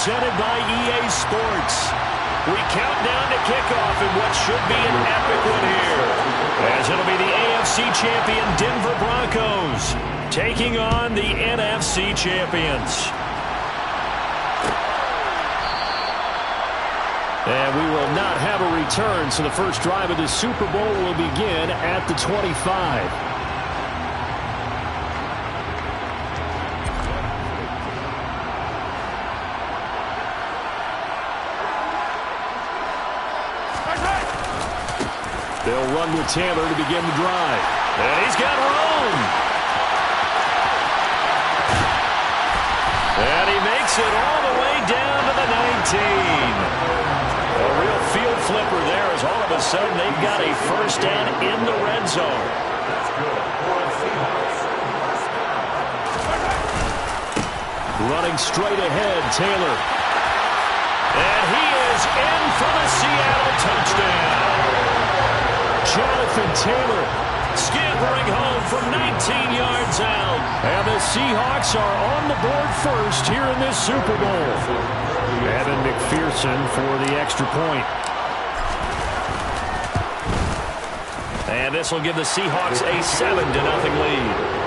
presented by EA Sports. We count down to kickoff in what should be an epic one here, as it'll be the AFC champion Denver Broncos taking on the NFC champions. And we will not have a return, so the first drive of the Super Bowl will begin at the 25. They'll run with Taylor to begin the drive. And he's got room. And he makes it all the way down to the 19. A real field flipper there, as all of a sudden they've got a first down in the red zone. Running straight ahead, Taylor. And he is in for the Seattle touchdown. Jonathan Taylor scampering home from 19 yards out. And the Seahawks are on the board first here in this Super Bowl. Evan McPherson for the extra point. And this will give the Seahawks a 7-0 lead.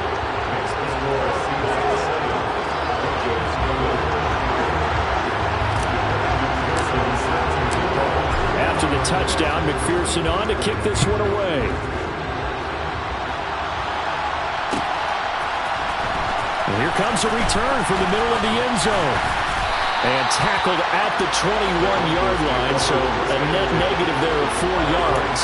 After the touchdown, McPherson on to kick this one away. And here comes a return from the middle of the end zone. And tackled at the 21-yard line, so a net negative there of 4 yards.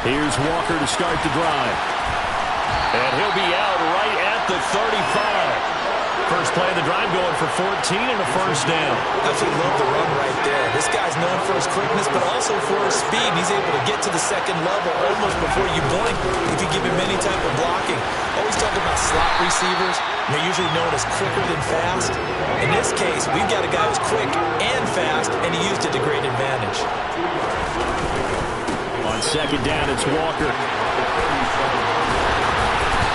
Here's Walker to start the drive. And he'll be out right at the 35. First play of the drive going for 14 and a first down. Absolutely love the run right there. This guy's known for his quickness, but also for his speed. He's able to get to the second level almost before you blink if you give him any type of blocking. Always talk about slot receivers. They're usually known as quicker than fast. In this case, we've got a guy who's quick and fast, and he used it to great advantage. On second down, it's Walker.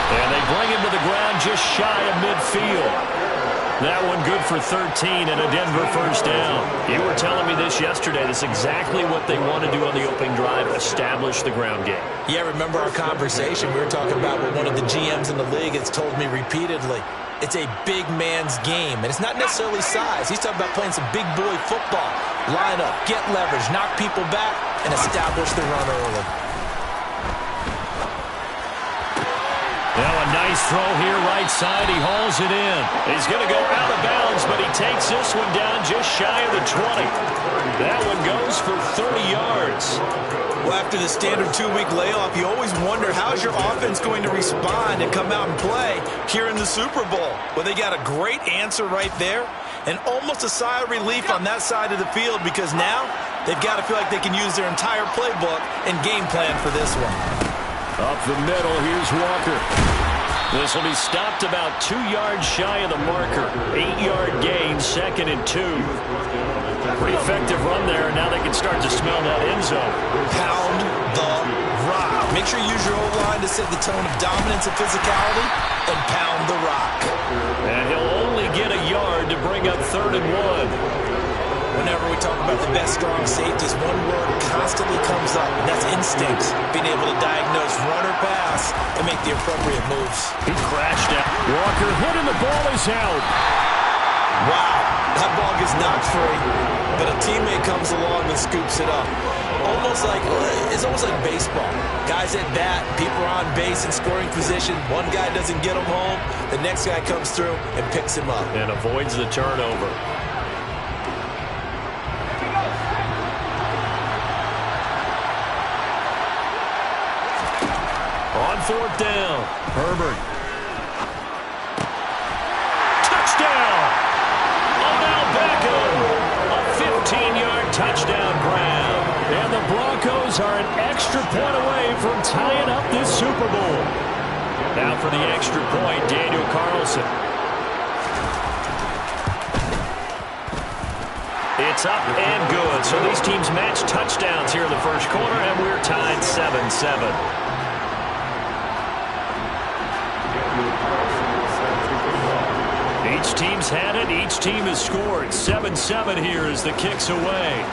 And they bring him to the ground just shy of midfield. That one good for 13 and a Denver first down. You were telling me this yesterday. That's exactly what they want to do on the opening drive, establish the ground game. Yeah, remember our conversation? We were talking about what one of the GMs in the league has told me repeatedly. It's a big man's game, and it's not necessarily size. He's talking about playing some big boy football. Line up, get leverage, knock people back, and establish the run early. Now a nice throw here right side. He hauls it in. He's going to go out of bounds, but he takes this one down just shy of the 20. That one goes for 30 yards. Well, after the standard 2-week layoff, you always wonder how's your offense going to respond and come out and play here in the Super Bowl. Well, they got a great answer right there and almost a sigh of relief on that side of the field because now they've got to feel like they can use their entire playbook and game plan for this one. Up the middle, here's Walker. This will be stopped about 2 yards shy of the marker. 8-yard gain, 2nd and 2. Pretty effective run there, and now they can start to smell that end zone. Pound the rock. Make sure you use your O-line to set the tone of dominance and physicality, and pound the rock. And he'll only get a yard to bring up 3rd and 1. Whenever we talk about the best strong safeties, one word constantly comes up, and that's instincts. Being able to diagnose run or pass and make the appropriate moves. He crashed out. Walker hit and the ball is out. Wow, that ball gets knocked free, but a teammate comes along and scoops it up. It's almost like baseball. Guys at bat, people are on base in scoring position. One guy doesn't get him home, the next guy comes through and picks him up. And avoids the turnover. On 4th down, Herbert. Touchdown! Odell Beckham! A 15-yard touchdown grab. And the Broncos are an extra point away from tying up this Super Bowl. Now for the extra point, Daniel Carlson. That's up and good. So these teams match touchdowns here in the first quarter, and we're tied 7-7. Each team's had it. Each team has scored. 7-7 here as the kick's away.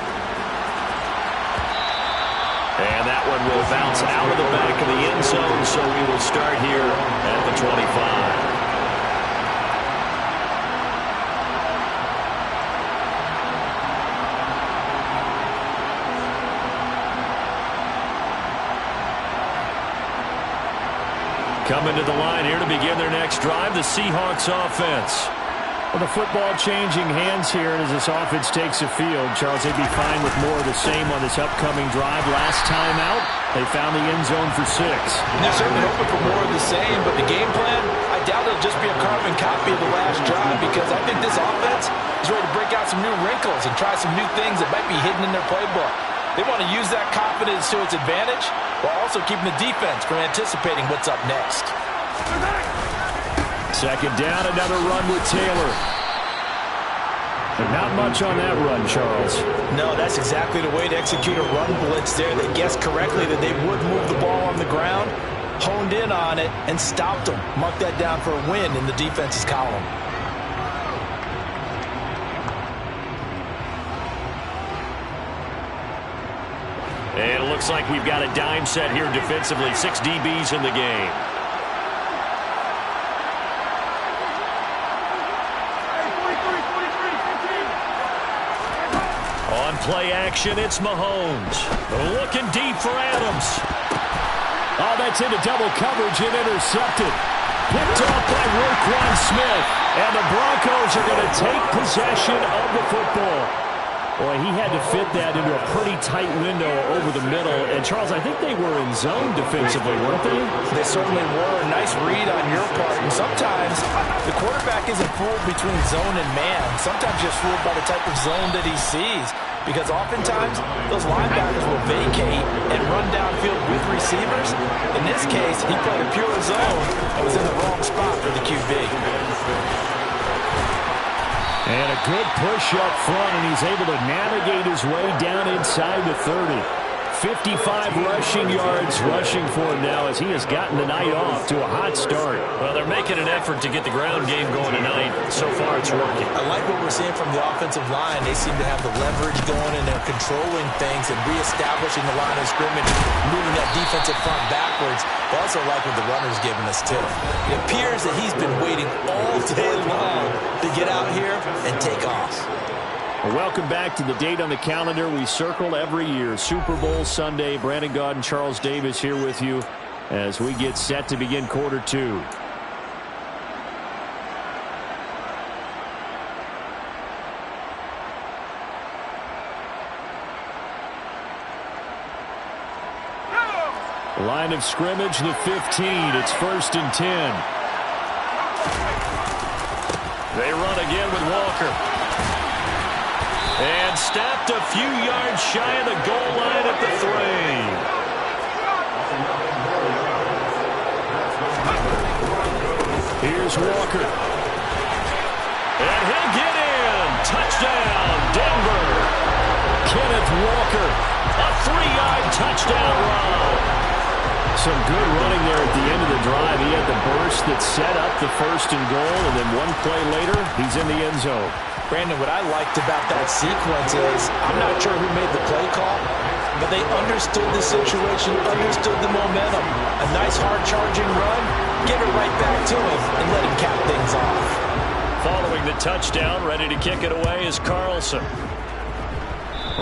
And that one will bounce out of the back of the end zone, so we will start here at the 25. Coming to the line here to begin their next drive, the Seahawks offense. Well, the football changing hands here as this offense takes the field. Charles, they'd be fine with more of the same on this upcoming drive. Last time out, they found the end zone for 6. And they're certainly hoping for more of the same, but the game plan, I doubt it'll just be a carbon copy of the last drive, because I think this offense is ready to break out some new wrinkles and try some new things that might be hidden in their playbook. They want to use that confidence to its advantage while also keeping the defense from anticipating what's up next. Second down, another run with Taylor. But not much on that run, Charles. No, that's exactly the way to execute a run blitz there. They guessed correctly that they would move the ball on the ground, honed in on it, and stopped them. Mark that down for a win in the defense's column. And it looks like we've got a dime set here defensively. 6 DBs in the game. On play action, it's Mahomes. Looking deep for Adams. Oh, that's into double coverage and intercepted. Picked off by Roquan Smith. And the Broncos are going to take possession of the football. Boy, he had to fit that into a pretty tight window over the middle. And, Charles, I think they were in zone defensively, weren't they? They certainly were. Nice read on your part. And sometimes the quarterback isn't fooled between zone and man. Sometimes just fooled by the type of zone that he sees. Because oftentimes, those linebackers will vacate and run downfield with receivers. In this case, he played a pure zone and was in the wrong spot for the QB. And a good push up front, and he's able to navigate his way down inside the 30. 55 rushing yards rushing for him now as he has gotten the night off to a hot start. Well, they're making an effort to get the ground game going tonight. So far, it's working. I like what we're seeing from the offensive line. They seem to have the leverage going, and they're controlling things and reestablishing the line of scrimmage, moving that defensive front backwards. I also like what the runner's giving us, too. It appears that he's been waiting all day long to get out here and take off. Well, welcome back to the date on the calendar we circle every year. Super Bowl Sunday. Brandon Gaud and Charles Davis here with you as we get set to begin quarter 2. Line of scrimmage, the 15. It's 1st and 10. They run again with Walker. And stopped a few yards shy of the goal line at the 3. Here's Walker. And he'll get in. Touchdown, Denver. Kenneth Walker. A 3-yard touchdown run. Some good running there at the end of the drive. He had the burst that set up the 1st and goal, and then one play later, he's in the end zone. Brandon, what I liked about that sequence is, I'm not sure who made the play call, but they understood the situation, understood the momentum. A nice hard-charging run, give it right back to him, and let him cap things off. Following the touchdown, ready to kick it away is Carlson.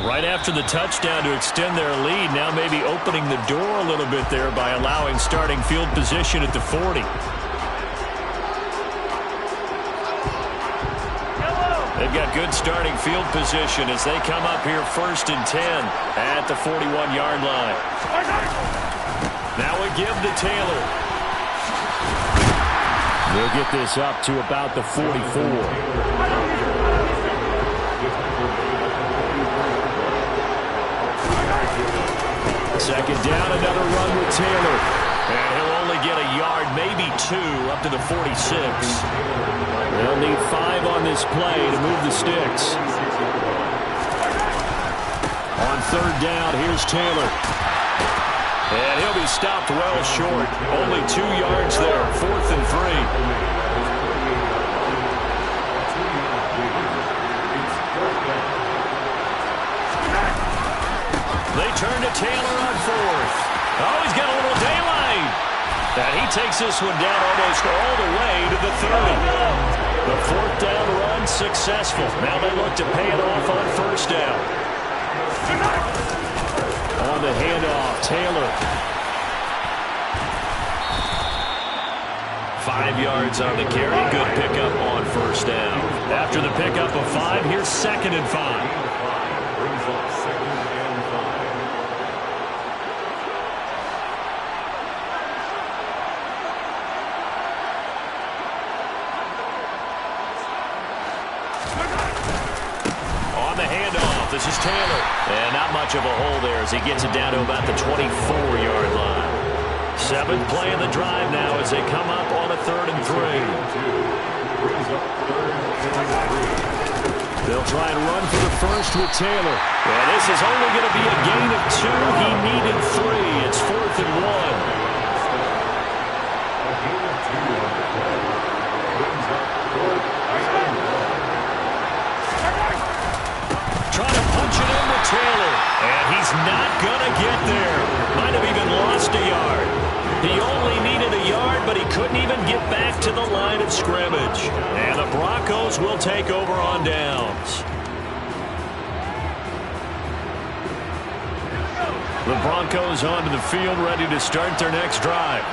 Right after the touchdown to extend their lead, now maybe opening the door a little bit there by allowing starting field position at the 40. They've got good starting field position as they come up here 1st and 10 at the 41-yard line. Now we give to Taylor. They'll get this up to about the 44. Second down, another run with Taylor. And he'll only get a yard, maybe 2, up to the 46. They'll need 5 on this play to move the sticks. third down. Here's Taylor. And he'll be stopped well short. Only 2 yards there. 4th and 3. They turn to Taylor on 4th. Oh, he's got a little daylight. And he takes this one down almost all the way to the 30. The 4th down run successful. Now they look to pay it off on 1st down. On the handoff, Taylor. 5 yards on the carry. Good pickup on 1st down. After the pickup of 5, here's 2nd and 5. This is Taylor. And not much of a hole there as he gets it down to about the 24-yard line. 7th play of the drive now as they come up on a 3rd and 3. They'll try and run for the first with Taylor. And this is only going to be a gain of 2. He needed 3. It's 4th and 1. Trying to punch it into Taylor. And he's not going to get there. Might have even lost a yard. He only needed a yard, but he couldn't even get back to the line of scrimmage. And the Broncos will take over on downs. The Broncos onto the field, ready to start their next drive.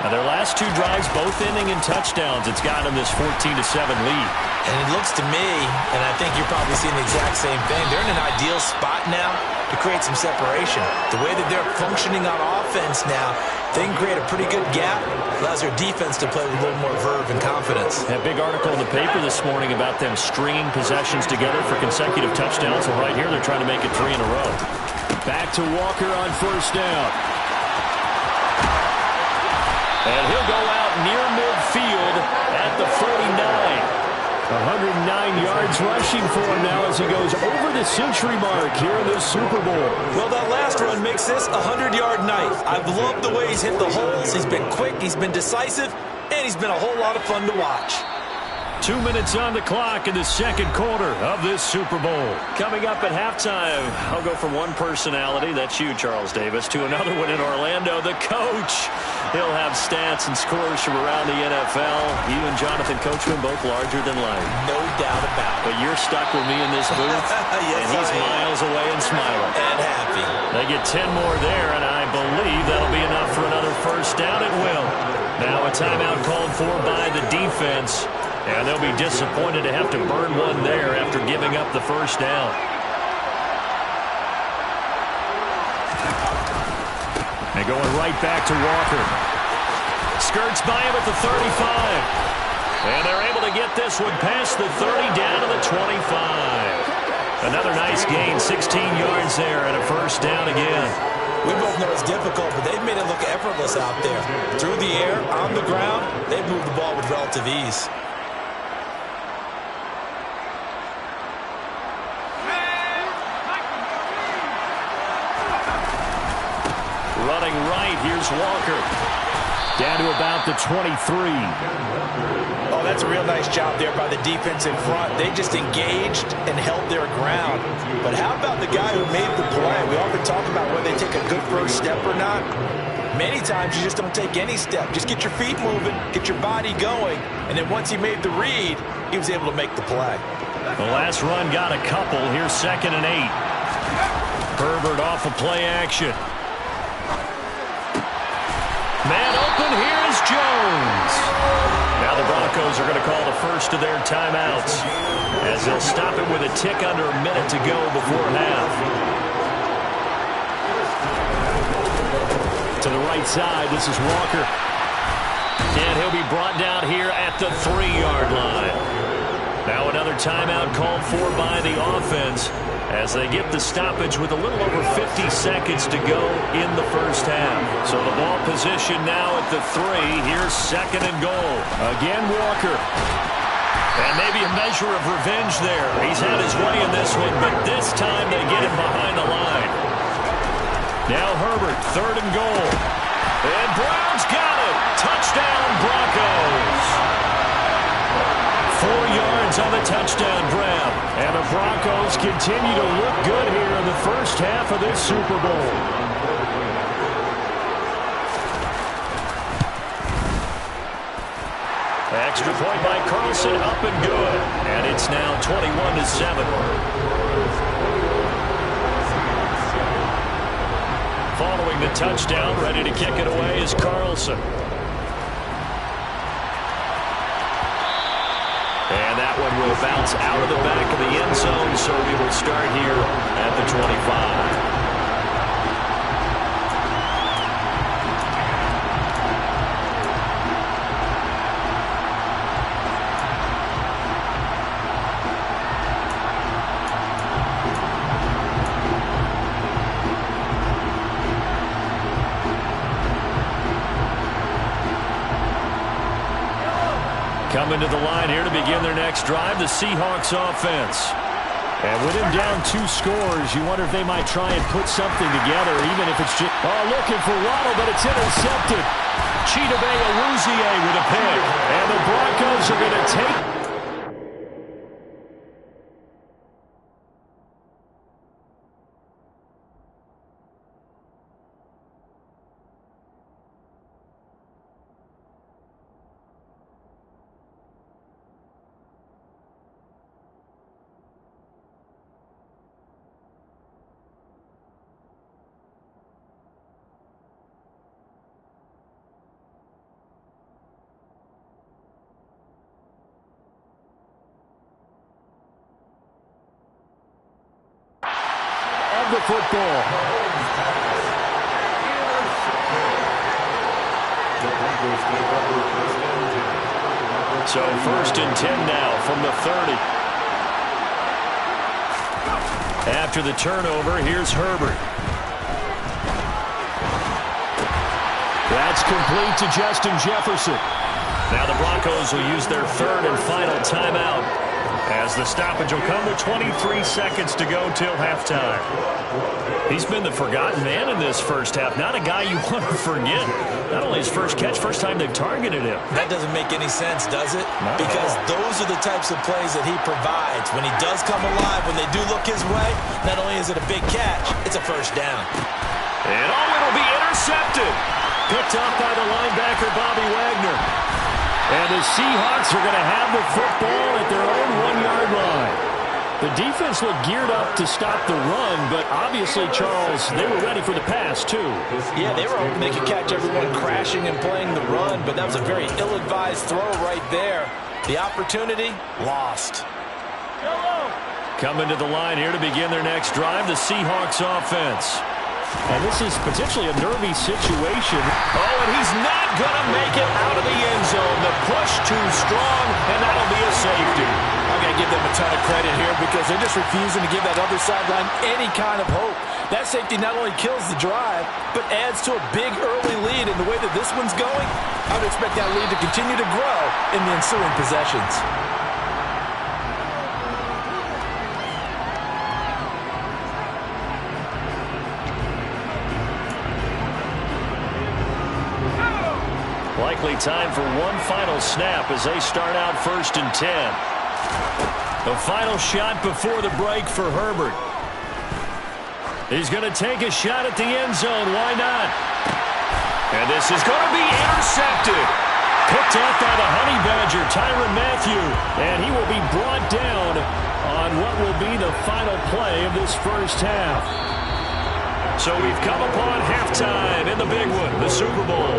Now their last 2 drives, both ending in touchdowns. It's got them this 14-7 lead. And it looks to me, and I think you're probably seeing the exact same thing, they're in an ideal spot now to create some separation. The way that they're functioning on offense now, they can create a pretty good gap. Allows their defense to play with a little more verve and confidence. That big article in the paper this morning about them stringing possessions together for consecutive touchdowns. So right here, they're trying to make it 3 in a row. Back to Walker on 1st down. And he'll go out near midfield at the 49. 109 yards rushing for him now as he goes over the century mark here in this Super Bowl. Well, that last run makes this a 100-yard night. I've loved the way he's hit the holes. He's been quick, he's been decisive, and he's been a whole lot of fun to watch. 2 minutes on the clock in the 2nd quarter of this Super Bowl. Coming up at halftime, I'll go from one personality, that's you, Charles Davis, to another one in Orlando, the coach. He'll have stats and scores from around the NFL. You and Jonathan Coachman both larger than life. No doubt about it. But you're stuck with me in this booth, yes, and he's miles away and smiling. And happy. They get 10 more there, and I believe that'll be enough for another 1st down. It will. Now a timeout called for by the defense. And they'll be disappointed to have to burn one there after giving up the 1st down. And going right back to Walker. Skirts by him at the 35. And they're able to get this one past the 30 down to the 25. Another nice gain, 16 yards there and a 1st down again. We both know it's difficult, but they've made it look effortless out there. Through the air, on the ground, they've moved the ball with relative ease. Running right, here's Walker. Down to about the 23. Oh, that's a real nice job there by the defense in front. They just engaged and held their ground. But how about the guy who made the play? We often talk about whether they take a good first step or not. Many times you just don't take any step. Just get your feet moving, get your body going, and then once he made the read, he was able to make the play. The last run got a couple. Here's 2nd and 8. Herbert off of play action. Man open, here is Jones. Now the Broncos are going to call the first of their timeouts as they'll stop it with a tick under a minute to go before half. To the right side, this is Walker. And he'll be brought down here at the 3-yard line. Now another timeout called for by the offense as they get the stoppage with a little over 50 seconds to go in the 1st half. So the ball position now at the 3. Here's 2nd and goal. Again, Walker. And maybe a measure of revenge there. He's had his way in this one, but this time they get him behind the line. Now Herbert, 3rd and goal. And Brown's got it. Touchdown, Broncos. 4 yards on the touchdown grab. And the Broncos continue to look good here in the first half of this Super Bowl. Extra point by Carlson, up and good. And it's now 21-7. Following the touchdown, ready to kick it away is Carlson. And that one will bounce out of the back of the end zone, so we will start here at the 25. Coming to the line here to begin their next drive, the Seahawks offense. And with him down 2 scores, you wonder if they might try and put something together, even if it's just... Oh, looking for Waddle, but it's intercepted. Chidobe Awuzie with a pick. And the Broncos are going to take... the football. So 1st and 10 now from the 30. After the turnover, here's Herbert. That's complete to Justin Jefferson. Now the Broncos will use their 3rd and final timeout, as the stoppage will come with 23 seconds to go till halftime. He's been the forgotten man in this first half. Not a guy you want to forget. Not only his first catch, first time they've targeted him. That doesn't make any sense, does it? Because those are the types of plays that he provides. When he does come alive, when they do look his way, not only is it a big catch, it's a first down. And it'll be intercepted. Picked off by the linebacker, Bobby Wagner. And the Seahawks are going to have the football at their own 1-yard line. The defense looked geared up to stop the run, but obviously, Charles, they were ready for the pass, too. Yeah, they were hoping they could catch everyone crashing and playing the run, but that was a very ill-advised throw right there. The opportunity, lost. Coming to the line here to begin their next drive, the Seahawks offense. And this is potentially a nervy situation. Oh, and he's not going to make it out of the end zone. The push too strong, and that'll be a safety. I've got to give them a ton of credit here because they're just refusing to give that other sideline any kind of hope. That safety not only kills the drive, but adds to a big early lead. In the way that this one's going, I would expect that lead to continue to grow in the ensuing possessions. Likely time for one final snap as they start out 1st and 10. The final shot before the break for Herbert. He's going to take a shot at the end zone. Why not? And this is going to be intercepted. Picked off by the Honey Badger, Tyrann Mathieu. And he will be brought down on what will be the final play of this first half. So we've come upon halftime in the big one, the Super Bowl.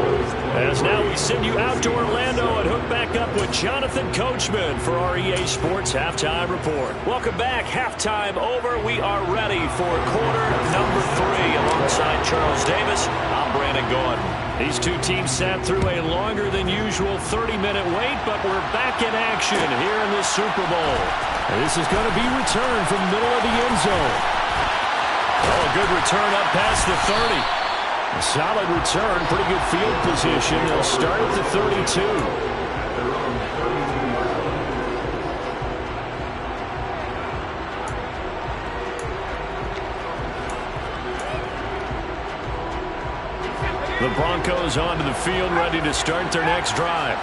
As now we send you out to Orlando and hook back up with Jonathan Coachman for our EA Sports Halftime Report. Welcome back. Halftime over. We are ready for quarter number 3. Alongside Charles Davis, I'm Brandon Gordon. These two teams sat through a longer than usual 30-minute wait, but we're back in action here in the Super Bowl. And this is going to be returned from the middle of the end zone. Oh, a good return up past the 30. A solid return, pretty good field position. They'll start at the 32. The Broncos onto the field, ready to start their next drive.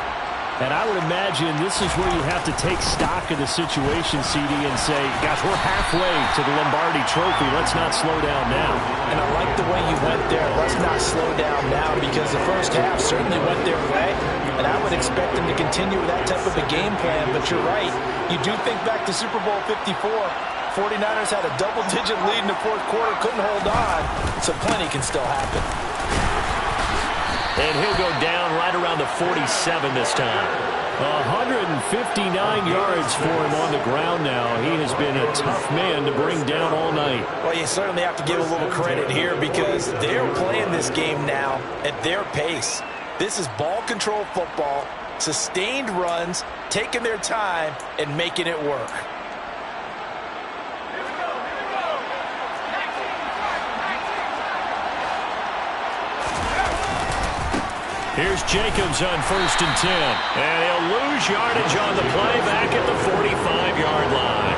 And I would imagine this is where you have to take stock of the situation, CD, and say, gosh, we're halfway to the Lombardi Trophy. Let's not slow down now. And I like the way you went there. Let's not slow down now, because the first half certainly went their way. And I would expect them to continue with that type of a game plan. But you're right. You do think back to Super Bowl 54. 49ers had a double-digit lead in the fourth quarter, couldn't hold on. So plenty can still happen. And he'll go down right around the 47 this time. 159 yards for him on the ground now. He has been a tough man to bring down all night. Well, you certainly have to give a little credit here, because they're playing this game now at their pace. This is ball control football, sustained runs, taking their time, and making it work. Here's Jacobs on 1st and 10. And he'll lose yardage on the play back at the 45-yard line.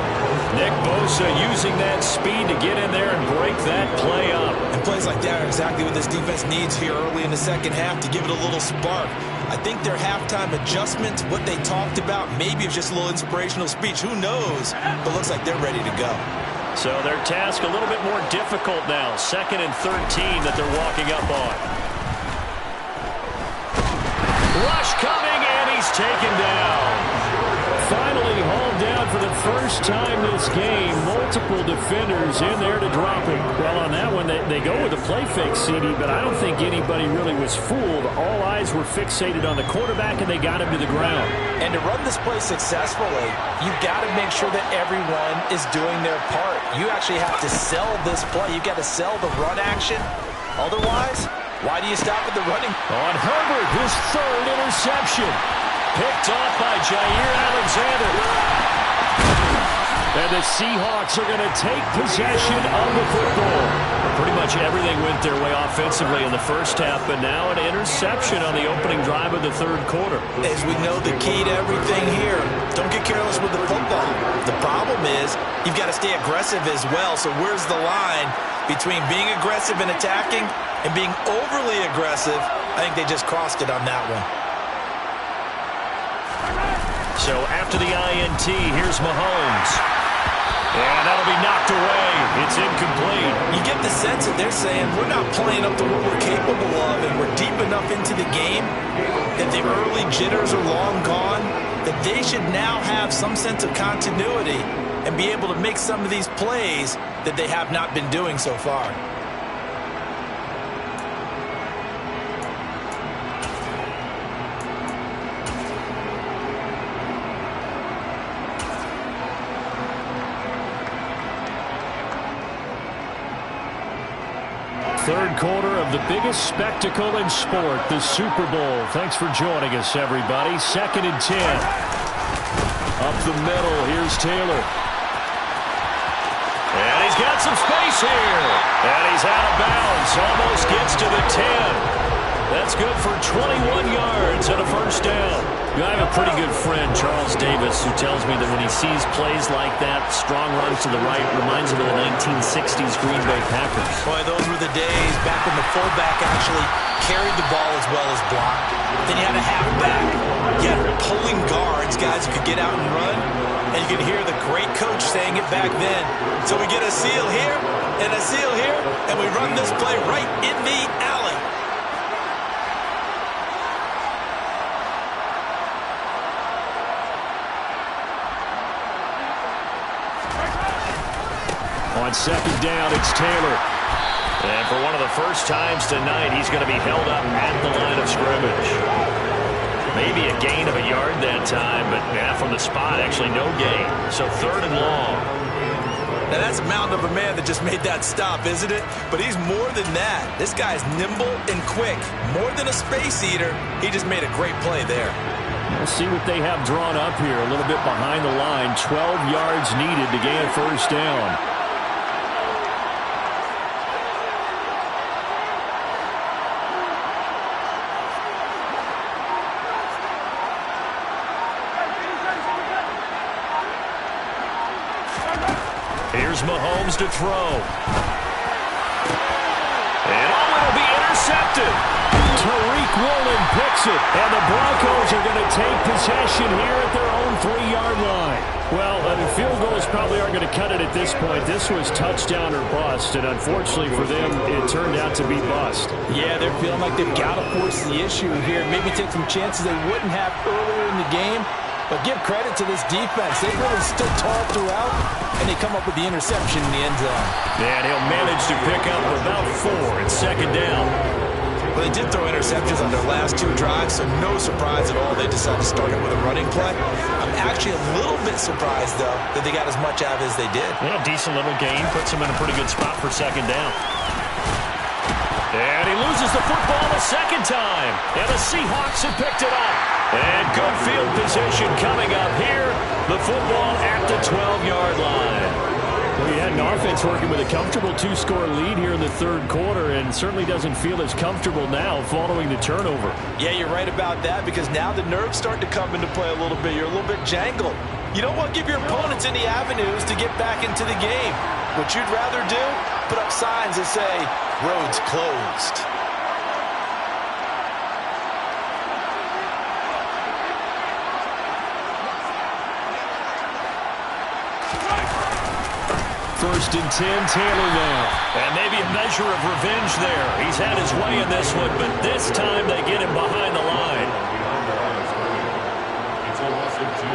Nick Bosa using that speed to get in there and break that play up. And plays like that are exactly what this defense needs here early in the second half to give it a little spark. I think their halftime adjustment, what they talked about, maybe it's just a little inspirational speech. Who knows? But looks like they're ready to go. So their task a little bit more difficult now. 2nd and 13 that they're walking up on. Rush coming, and he's taken down. Finally hauled down for the first time this game. Multiple defenders in there to drop him. Well, on that one, they go with a play fake, CD, but I don't think anybody really was fooled. All eyes were fixated on the quarterback, and they got him to the ground. And to run this play successfully, you've got to make sure that everyone is doing their part. You actually have to sell this play. You've got to sell the run action. Otherwise, why do you stop at the running? On Herbert, his 3rd interception. Picked off by Jair Alexander. And the Seahawks are going to take possession of the football. Pretty much everything went their way offensively in the first half, but now an interception on the opening drive of the 3rd quarter. As we know, the key to everything here, don't get careless with the football. The problem is you've got to stay aggressive as well. So where's the line between being aggressive and attacking and being overly aggressive? I think they just crossed it on that one. So after the INT, here's Mahomes. And that'll be knocked away. It's incomplete. You get the sense that they're saying we're not playing up to what we're capable of, and we're deep enough into the game that the early jitters are long gone, that they should now have some sense of continuity and be able to make some of these plays that they have not been doing so far. Third quarter of the biggest spectacle in sport, the Super Bowl. Thanks for joining us, everybody. 2nd and 10. Up the middle, here's Taylor. And he's got some space here. And he's out of bounds. Almost gets to the 10. That's good for 21 yards and a 1st down. I have a pretty good friend, Charles Davis, who tells me that when he sees plays like that, strong runs to the right, reminds him of the 1960s Green Bay Packers. Boy, those were the days back when the fullback actually carried the ball as well as blocked. Then you had a halfback. You had pulling guards, guys who could get out and run. And you could hear the great coach saying it back then. So we get a seal here and a seal here, and we run this play right in the alley. On 2nd down, it's Taylor. And for one of the first times tonight, he's going to be held up at the line of scrimmage. Maybe a gain of a yard that time, but from the spot, actually no gain. So 3rd and long. Now that's a mountain of a man that just made that stop, isn't it? But he's more than that. This guy's nimble and quick. More than a space eater, he just made a great play there. We'll see what they have drawn up here. A little bit behind the line. 12 yards needed to gain a 1st down. Here's Mahomes to throw. And will be intercepted. Tariq Woolen picks it, and the Broncos are going to take possession here at their own 3-yard line. Well, field goals probably aren't going to cut it at this point. This was touchdown or bust, and unfortunately for them, it turned out to be bust. Yeah, they're feeling like they've got to force the issue here. Maybe take some chances they wouldn't have earlier in the game. But give credit to this defense. They really stood tall throughout, and they come up with the interception in the end zone. And he'll manage to pick up about 4 at second down. Well, they did throw interceptions on their last 2 drives, so no surprise at all they decided to start it with a running play. I'm actually a little bit surprised, though, that they got as much out of it as they did. Yeah, decent little gain. Puts them in a pretty good spot for second down. And he loses the football a second time. And the Seahawks have picked it up. And good field position coming up here. The football at the 12-yard line. Well, you had an offense working with a comfortable 2-score lead here in the third quarter, and certainly doesn't feel as comfortable now following the turnover. Yeah, you're right about that, because now the nerves start to come into play a little bit. You're a little bit jangled. You don't want to give your opponents any avenues to get back into the game. What you'd rather do, put up signs that say, roads closed. First and 10, Taylor now. And maybe a measure of revenge there. He's had his way in this one, but this time they get him behind the line. It's a loss of 2.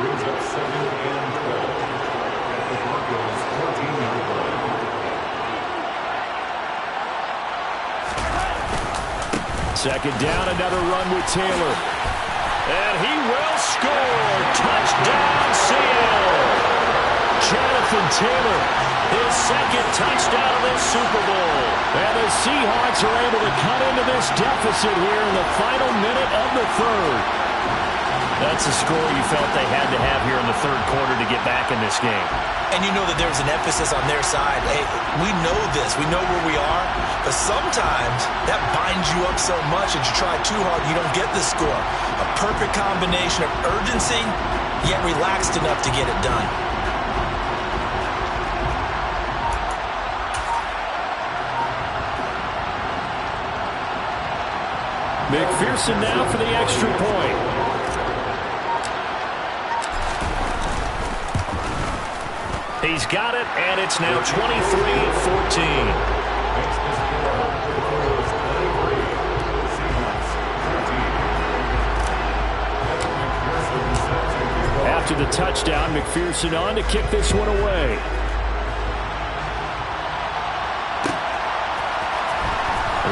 Brings up 7 and 12 at the Broncos' 14-yard line. Second down, another run with Taylor. And he will score. Touchdown, Seattle. Jonathan Taylor, his second touchdown of this Super Bowl. And the Seahawks are able to cut into this deficit here in the final minute of the third. That's a score you felt they had to have here in the third quarter to get back in this game. And you know that there's an emphasis on their side. Hey, we know this. We know where we are. But sometimes that binds you up so much that you try too hard, you don't get the score. A perfect combination of urgency, yet relaxed enough to get it done. McPherson now for the extra point. He's got it, and it's now 23-14. After the touchdown, McPherson on to kick this one away.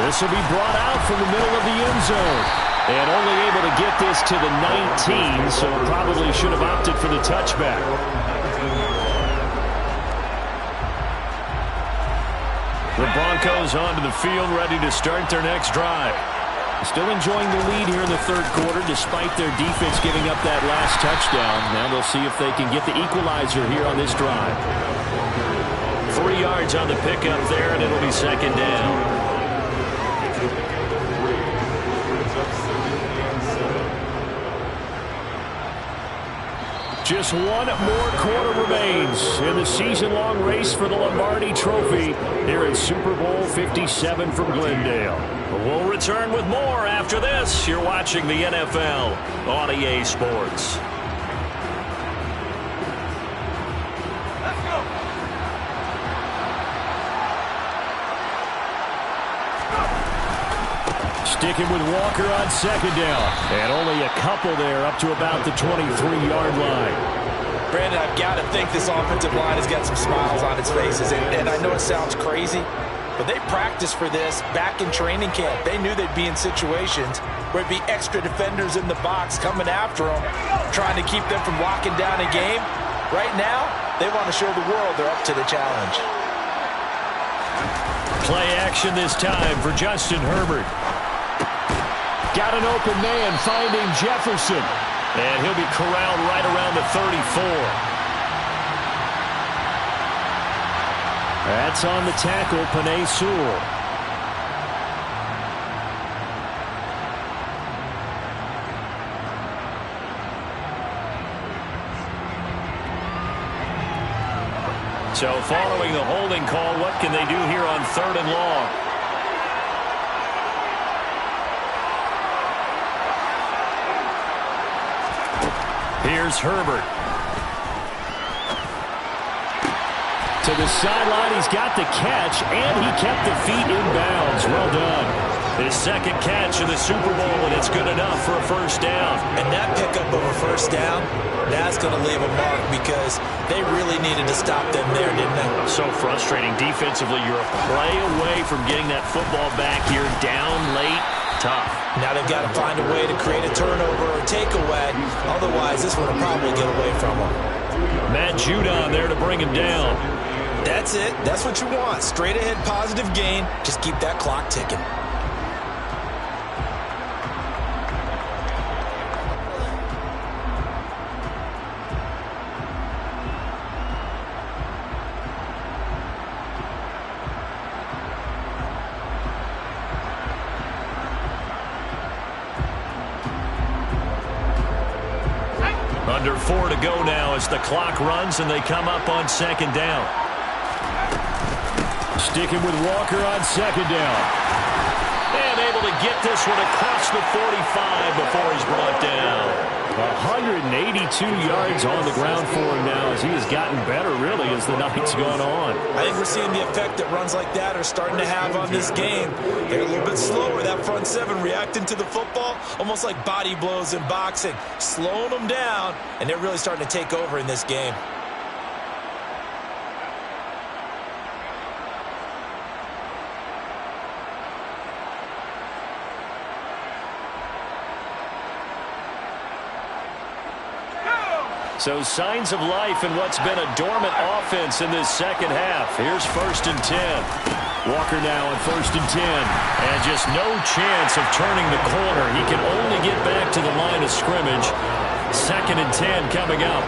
This will be brought out from the middle of the end zone. And only able to get this to the 19, so probably should have opted for the touchback. The Broncos onto the field, ready to start their next drive. Still enjoying the lead here in the third quarter, despite their defense giving up that last touchdown. Now they'll see if they can get the equalizer here on this drive. 3 yards on the pickup there, and it'll be second down. Just one more quarter remains in the season-long race for the Lombardi Trophy here at Super Bowl 57 from Glendale. We'll return with more after this. You're watching the NFL on EA Sports. Sticking with Walker on second down. And only a couple there up to about the 23-yard line. Brandon, I've got to think this offensive line has got some smiles on its faces. And I know it sounds crazy, but they practiced for this back in training camp. They knew they'd be in situations where it'd be extra defenders in the box coming after them, trying to keep them from locking down a game. Right now, they want to show the world they're up to the challenge. Play action this time for Justin Herbert. Got an open man finding Jefferson. And he'll be corralled right around the 34. That's on the tackle, Penei Sewell. So following the holding call, what can they do here on 3rd and long? Here's Herbert. To the sideline, he's got the catch, and he kept the feet in bounds. Well done. His second catch of the Super Bowl, and it's good enough for a first down. And that pickup of a first down, that's going to leave a mark because they really needed to stop them there, didn't they? So frustrating. Defensively, you're a play away from getting that football back here down late. Tough. Now they've got to find a way to create a turnover or takeaway. Otherwise, this one will probably get away from them. Matt Judon there to bring him down. That's it. That's what you want. Straight ahead positive gain. Just keep that clock ticking. Under 4 to go now as the clock runs and they come up on second down. Sticking with Walker on second down. And able to get this one across the 45 before he's brought down. 182 yards on the ground for him now as he has gotten better, really, as the night's gone on. I think we're seeing the effect that runs like that are starting to have on this game. They're a little bit slower, that front seven, reacting to the football, almost like body blows in boxing, slowing them down, and they're really starting to take over in this game. So signs of life in what's been a dormant offense in this second half. Here's 1st and 10. Walker now on 1st and 10. And just no chance of turning the corner. He can only get back to the line of scrimmage. 2nd and 10 coming up.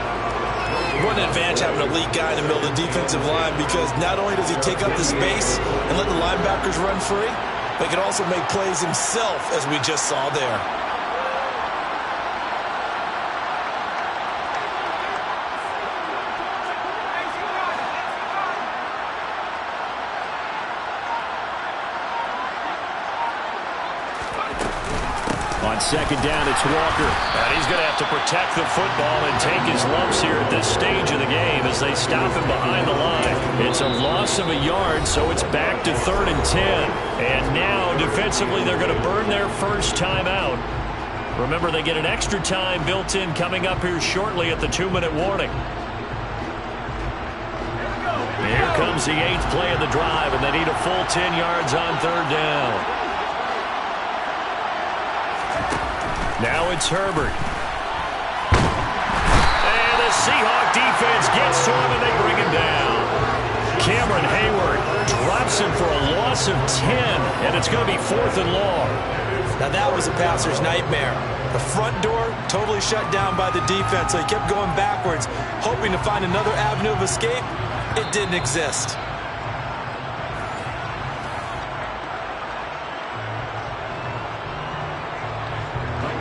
What an advantage having an elite guy in the middle of the defensive line, because not only does he take up the space and let the linebackers run free, but he can also make plays himself, as we just saw there. On second down, it's Walker. And he's going to have to protect the football and take his lumps here at this stage of the game as they stop him behind the line. It's a loss of a yard, so it's back to 3rd and 10. And now, defensively, they're going to burn their first time out. Remember, they get an extra time built in coming up here shortly at the 2-minute warning. Here comes the 8th play of the drive, and they need a full 10 yards on 3rd down. Now it's Herbert. And the Seahawk defense gets to him, and they bring him down. Cameron Hayward drops him for a loss of 10, and it's going to be 4th and long. Now that was a passer's nightmare. The front door totally shut down by the defense, so he kept going backwards, hoping to find another avenue of escape. It didn't exist.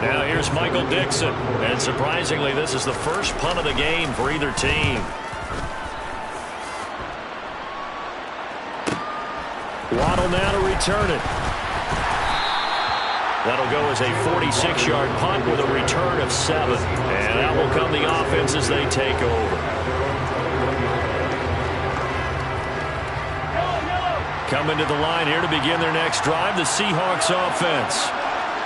Now here's Michael Dixon. And surprisingly, this is the first punt of the game for either team. Waddle now to return it. That'll go as a 46-yard punt with a return of 7. And out will come the offense as they take over. Coming to the line here to begin their next drive, the Seahawks offense.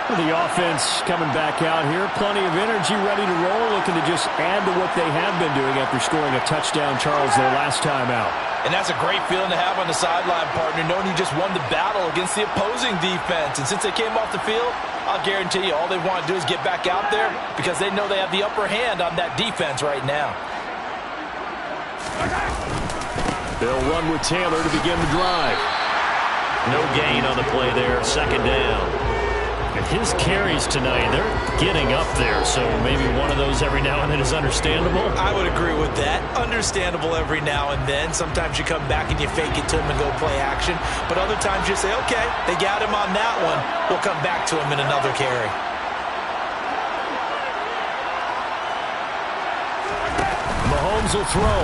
The offense coming back out here. Plenty of energy, ready to roll, looking to just add to what they have been doing after scoring a touchdown, Charles, their last time out. And that's a great feeling to have on the sideline, partner, knowing you just won the battle against the opposing defense. And since they came off the field, I'll guarantee you all they want to do is get back out there because they know they have the upper hand on that defense right now. They'll run with Taylor to begin the drive. No gain on the play there, 2nd down. And his carries tonight, they're getting up there, so maybe one of those every now and then is understandable. I would agree with that. Understandable every now and then. Sometimes you come back and you fake it to him and go play action. But other times you say, okay, they got him on that one. We'll come back to him in another carry. Mahomes will throw.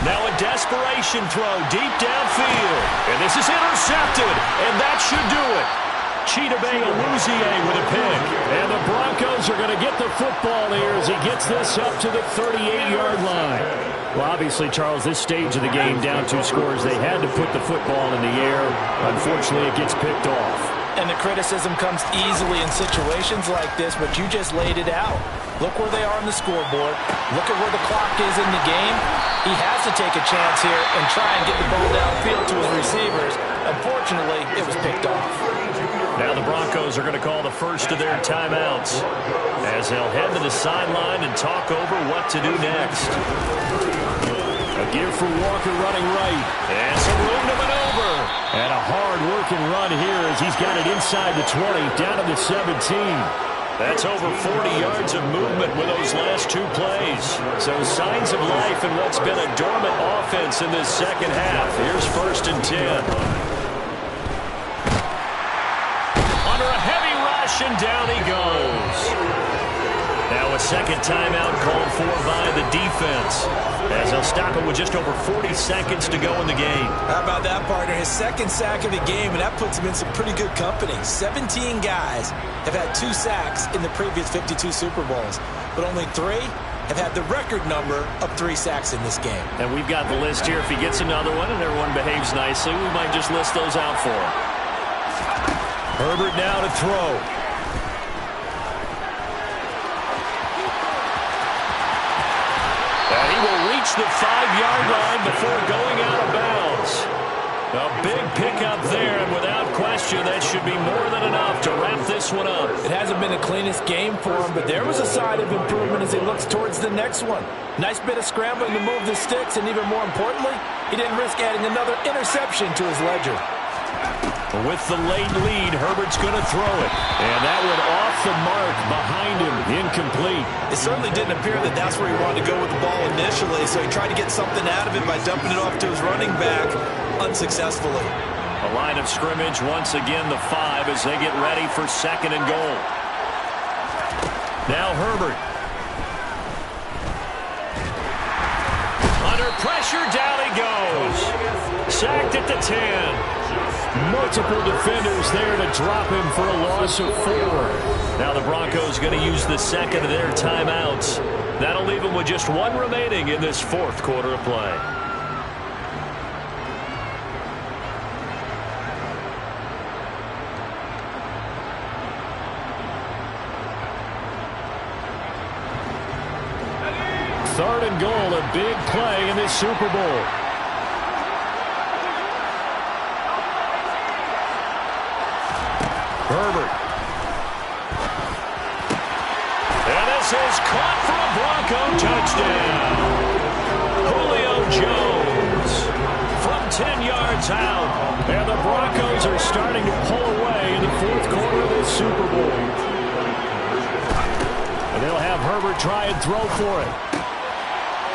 Now a desperation throw deep downfield. And this is intercepted, and that should do it. Chidobe Awuzie with a pick. And the Broncos are going to get the football here as he gets this up to the 38-yard line. Well, obviously, Charles, this stage of the game, down 2 scores, they had to put the football in the air. Unfortunately, it gets picked off. And the criticism comes easily in situations like this, but you just laid it out. Look where they are on the scoreboard. Look at where the clock is in the game. He has to take a chance here and try and get the ball downfield to his receivers. Unfortunately, it was picked off. Now the Broncos are going to call the first of their timeouts as they'll head to the sideline and talk over what to do next. A give for Walker running right. And some room to maneuver. And a hard-working run here as he's got it inside the 20, down to the 17. That's over 40 yards of movement with those last 2 plays. So signs of life in what's been a dormant offense in this second half. Here's 1st and 10. Under a heavy rush, and down he goes. Now a second timeout called for by the defense, as they'll stop it with just over 40 seconds to go in the game. How about that, partner? His second sack of the game, and that puts him in some pretty good company. 17 guys have had 2 sacks in the previous 52 Super Bowls, but only 3 have had the record number of 3 sacks in this game. And we've got the list here. If he gets another one and everyone behaves nicely, we might just list those out for him. Herbert now to throw. And he will reach the 5-yard line before going out of bounds. A big pickup there, and without question, that should be more than enough to wrap this one up. It hasn't been the cleanest game for him, but there was a sign of improvement as he looks towards the next one. Nice bit of scrambling to move the sticks, and even more importantly, he didn't risk adding another interception to his ledger. With the late lead, Herbert's going to throw it. And that one off the mark behind him, incomplete. It certainly didn't appear that that's where he wanted to go with the ball initially, so he tried to get something out of it by dumping it off to his running back unsuccessfully. A line of scrimmage, once again the 5 as they get ready for 2nd and goal. Now Herbert. Under pressure, down he goes. Sacked at the 10. Multiple defenders there to drop him for a loss of 4. Now the Broncos going to use the second of their timeouts. That'll leave them with just 1 remaining in this 4th quarter of play. Third and goal, a big play in this Super Bowl. Herbert. And this is caught for a Bronco touchdown. Julio Jones from 10 yards out. And the Broncos are starting to pull away in the 4th quarter of this Super Bowl. And they'll have Herbert try and throw for it.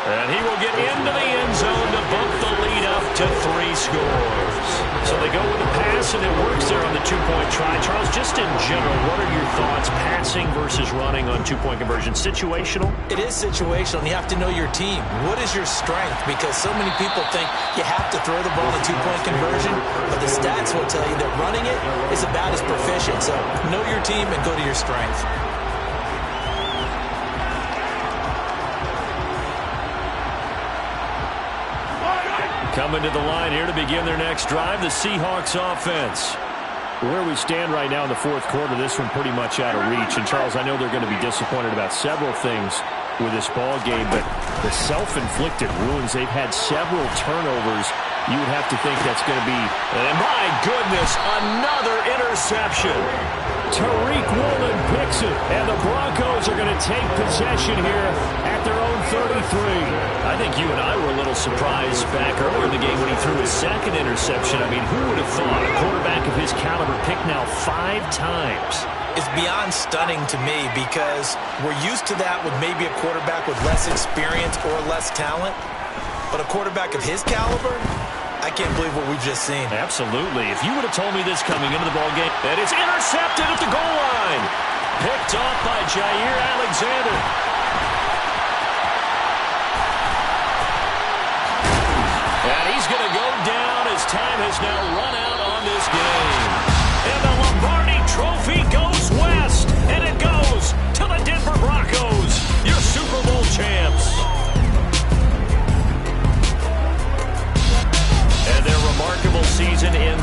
And he will get into the end zone to bump the lead up to 3 scores. So they go with the pass, and it works there on the 2-point try. Charles, just in general, what are your thoughts, passing versus running on 2-point conversion? Situational? It is situational, and you have to know your team. What is your strength? Because so many people think you have to throw the ball in 2-point conversion, but the stats will tell you that running it is about as proficient. So know your team and go to your strength. Coming to the line here to begin their next drive, the Seahawks offense. Where we stand right now in the 4th quarter, this one pretty much out of reach. And, Charles, I know they're going to be disappointed about several things with this ball game, but the self-inflicted wounds, they've had several turnovers. You would have to think that's going to be, and my goodness, another interception. Tariq Woolen picks it, and the Broncos are going to take possession here at their own 33. I think you and I were a little surprised back earlier in the game when he threw his 2nd interception. I mean, who would have thought a quarterback of his caliber picked now 5 times? It's beyond stunning to me because we're used to that with maybe a quarterback with less experience or less talent. But a quarterback of his caliber, I can't believe what we've just seen. Absolutely. If you would have told me this coming into the ballgame, and it's intercepted at the goal line. Picked off by Jair Alexander. And he's going to go down as time has now run out on this game. And the Lombardi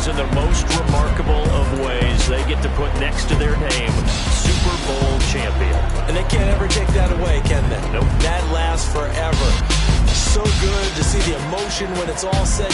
comes in the most remarkable of ways. They get to put next to their name, Super Bowl champion. And they can't ever take that away, can they? Nope. That lasts forever. So good to see the emotion when it's all said